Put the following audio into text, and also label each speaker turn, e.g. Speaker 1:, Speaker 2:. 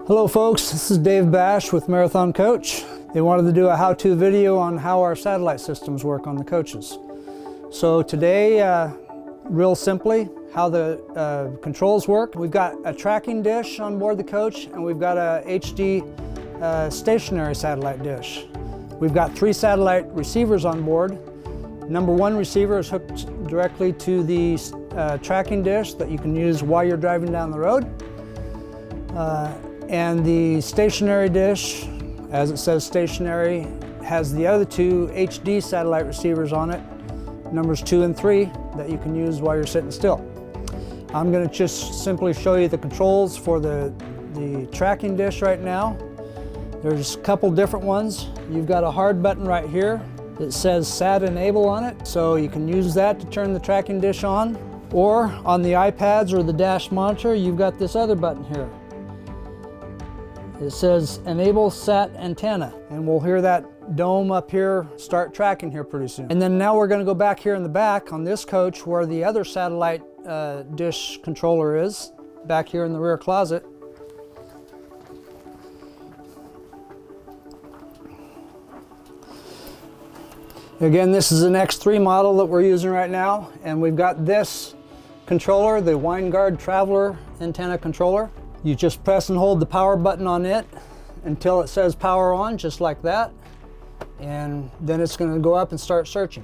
Speaker 1: Hello folks, this is Dave Bash with Marathon Coach. They wanted to do a how-to video on how our satellite systems work on the coaches. So today, real simply, how the controls work. We've got a tracking dish on board the coach, and we've got a HD stationary satellite dish. We've got 3 satellite receivers on board. Number 1 receiver is hooked directly to the tracking dish that you can use while you're driving down the road. And the stationary dish, as it says stationary, has the other 2 HD satellite receivers on it, numbers 2 and 3, that you can use while you're sitting still. I'm going to just simply show you the controls for the tracking dish right now. There's a couple different ones. You've got a hard button right here that says SAT Enable on it, so you can use that to turn the tracking dish on. Or on the iPads or the dash monitor, you've got this other button here. It says Enable Sat Antenna, and we'll hear that dome up here start tracking here pretty soon. And then now we're going to go back here in the back on this coach where the other satellite dish controller is, back here in the rear closet. Again, this is an X3 model that we're using right now, and we've got this controller, the Winegard Traveler antenna controller. You just press and hold the power button on it until it says power on, just like that, and then it's going to go up and start searching.